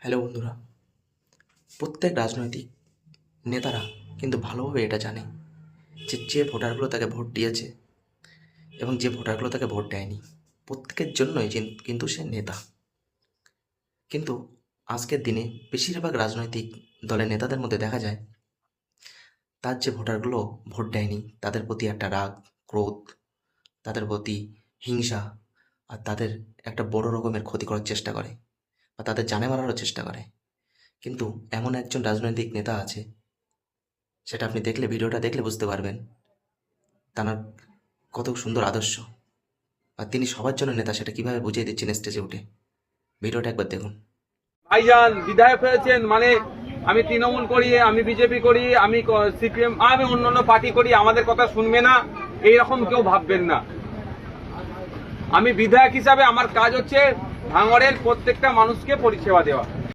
Hello বন্ধুরা, প্রত্যেক রাজনৈতিক নেতারা কিন্তু ভালোভাবে এটা জানে যে যে ভোটারগুলো তাকে ভোট দিয়েছে এবং যে ভোটারগুলো তাকে ভোট দেয়নি, প্রত্যেকের জন্যই কিন্তু সে নেতা। কিন্তু আজকের দিনে বেশিরভাগ রাজনৈতিক দলের নেতাদের মধ্যে দেখা যায় তার যে ভোটারগুলো ভোট দেয়নি তাদের প্রতি একটা রাগ, ক্রোধ, তাদের প্রতি হিংসা, আর তাদের একটা বড় রকমের ক্ষতি করার চেষ্টা করে বা তাদের জানে মারারও চেষ্টা করে। কিন্তু এমন একজন রাজনৈতিক নেতা আছে, সেটা আপনি দেখলে, ভিডিওটা দেখলে বুঝতে পারবেন তার কত সুন্দর আদর্শ, আর তিনি সবার জন্য নেতা সেটা কিভাবে বুঝিয়ে দিচ্ছেন স্টেজে উঠে। ভিডিওটা একবার দেখুন। ভাইজান বিধায়ক হয়েছেন মানে আমি তৃণমূল করি, আমি বিজেপি করি, আমি সিপিএম, আমি অন্যান্য পার্টি করি, আমাদের কথা শুনবে না এইরকম কেউ ভাববেন না। আমি বিধায়ক হিসাবে আমার কাজ হচ্ছে ভাঙড়ের প্রত্যেকটা মানুষকে পরিষেবা দেওয়া।